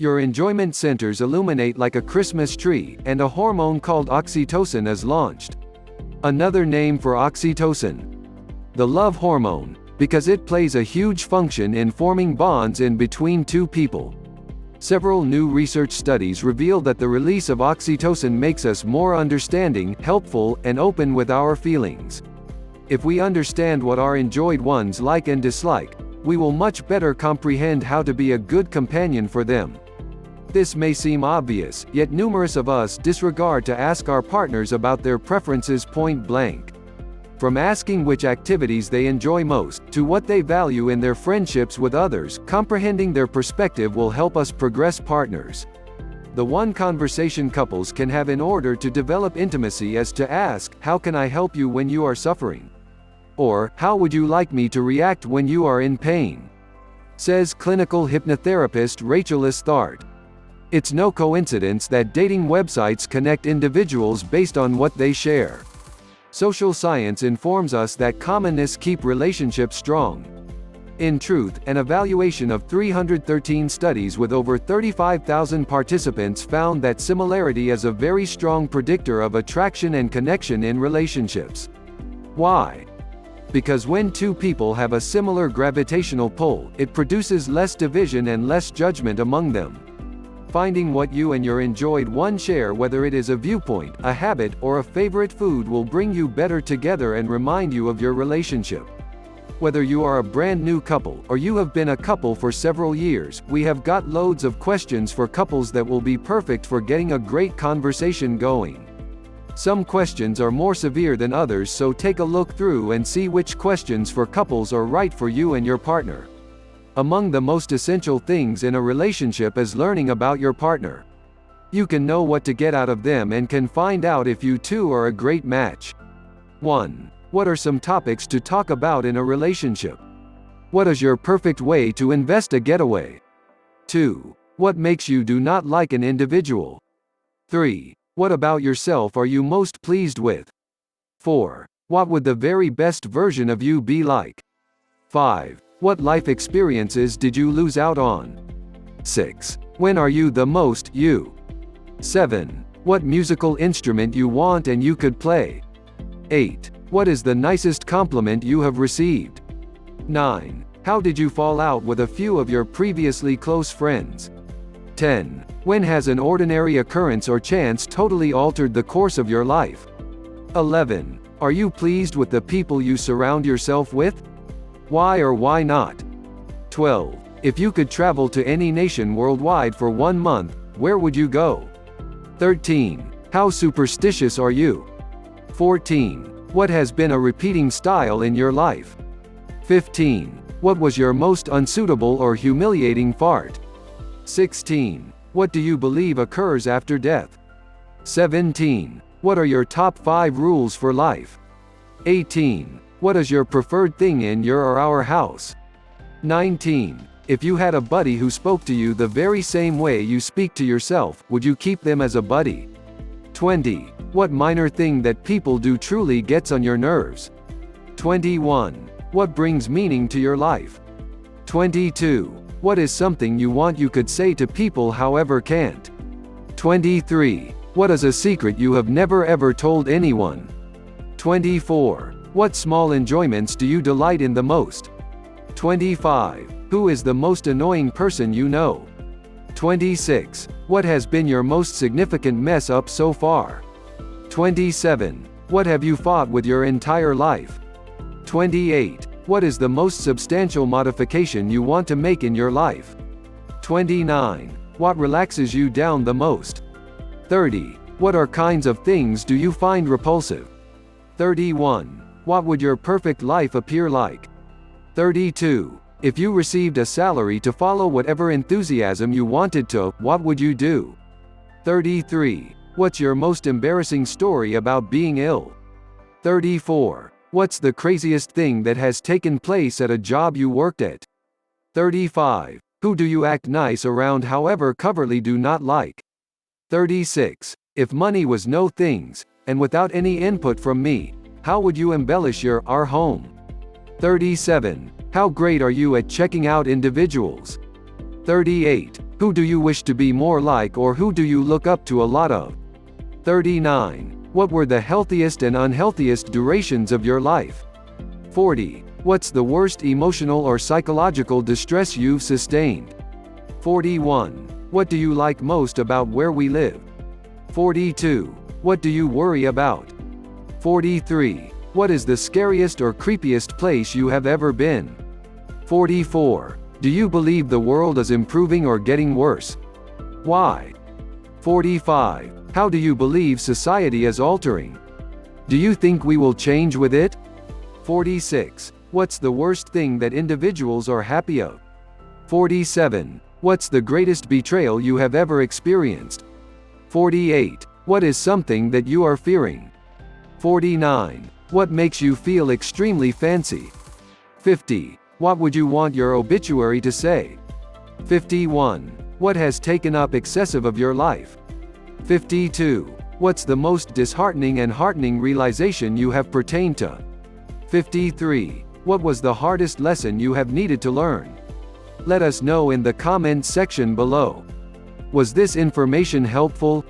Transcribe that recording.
Your enjoyment centers illuminate like a Christmas tree, and a hormone called oxytocin is launched. Another name for oxytocin: the love hormone, because it plays a huge function in forming bonds in between two people. Several new research studies reveal that the release of oxytocin makes us more understanding, helpful, and open with our feelings. If we understand what our enjoyed ones like and dislike, we will much better comprehend how to be a good companion for them. This may seem obvious, yet numerous of us disregard to ask our partners about their preferences point blank. From asking which activities they enjoy most, to what they value in their friendships with others, comprehending their perspective will help us progress partners. The one conversation couples can have in order to develop intimacy is to ask, "How can I help you when you are suffering?" Or, "How would you like me to react when you are in pain?" Says clinical hypnotherapist Rachel Thart. It's no coincidence that dating websites connect individuals based on what they share. Social science informs us that commonness keep relationships strong. In truth, an evaluation of 313 studies with over 35,000 participants found that similarity is a very strong predictor of attraction and connection in relationships. Why? Because when two people have a similar gravitational pull, it produces less division and less judgment among them. Finding what you and your enjoyed one share, whether it is a viewpoint, a habit, or a favorite food, will bring you better together and remind you of your relationship. Whether you are a brand new couple, or you have been a couple for several years, we have got loads of questions for couples that will be perfect for getting a great conversation going. Some questions are more severe than others, so take a look through and see which questions for couples are right for you and your partner. Among the most essential things in a relationship is learning about your partner. You can know what to get out of them and can find out if you two are a great match. 1. What are some topics to talk about in a relationship? What is your perfect way to invest a getaway? 2. What makes you do not like an individual? 3. What about yourself are you most pleased with? 4. What would the very best version of you be like? 5. What life experiences did you lose out on? 6. When are you the most you? 7. What musical instrument you want and you could play? 8. What is the nicest compliment you have received? 9. How did you fall out with a few of your previously close friends? 10. When has an ordinary occurrence or chance totally altered the course of your life? 11. Are you pleased with the people you surround yourself with? Why or why not? 12. If you could travel to any nation worldwide for 1 month, where would you go? 13. How superstitious are you? 14. What has been a repeating style in your life? 15. What was your most unsuitable or humiliating fart? 16. What do you believe occurs after death? 17. What are your top 5 rules for life? 18. What is your preferred thing in your or our house? 19. If you had a buddy who spoke to you the very same way you speak to yourself, would you keep them as a buddy? 20. What minor thing that people do truly gets on your nerves? 21. What brings meaning to your life? 22. What is something you want you could say to people however can't? 23. What is a secret you have never ever told anyone? 24. What small enjoyments do you delight in the most? 25. Who is the most annoying person you know? 26. What has been your most significant mess up so far? 27. What have you fought with your entire life? 28. What is the most substantial modification you want to make in your life? 29. What relaxes you down the most? 30. What are kinds of things do you find repulsive? 31. What would your perfect life appear like? 32. If you received a salary to follow whatever enthusiasm you wanted to, what would you do? 33. What's your most embarrassing story about being ill? 34. What's the craziest thing that has taken place at a job you worked at? 35. Who do you act nice around however covertly do not like? 36. If money was no things, and without any input from me, how would you embellish our home? 37. How great are you at checking out individuals? 38. Who do you wish to be more like, or who do you look up to a lot of? 39. What were the healthiest and unhealthiest durations of your life? 40. What's the worst emotional or psychological distress you've sustained? 41. What do you like most about where we live? 42. What do you worry about? 43. What is the scariest or creepiest place you have ever been? 44. Do you believe the world is improving or getting worse? Why? 45. How do you believe society is altering? Do you think we will change with it? 46. What's the worst thing that individuals are happy of? 47. What's the greatest betrayal you have ever experienced? 48. What is something that you are fearing? 49. What makes you feel extremely fancy? 50. What would you want your obituary to say? 51. What has taken up excessive of your life? 52. What's the most disheartening and heartening realization you have pertained to? 53. What was the hardest lesson you have needed to learn? Let us know in the comments section below. Was this information helpful?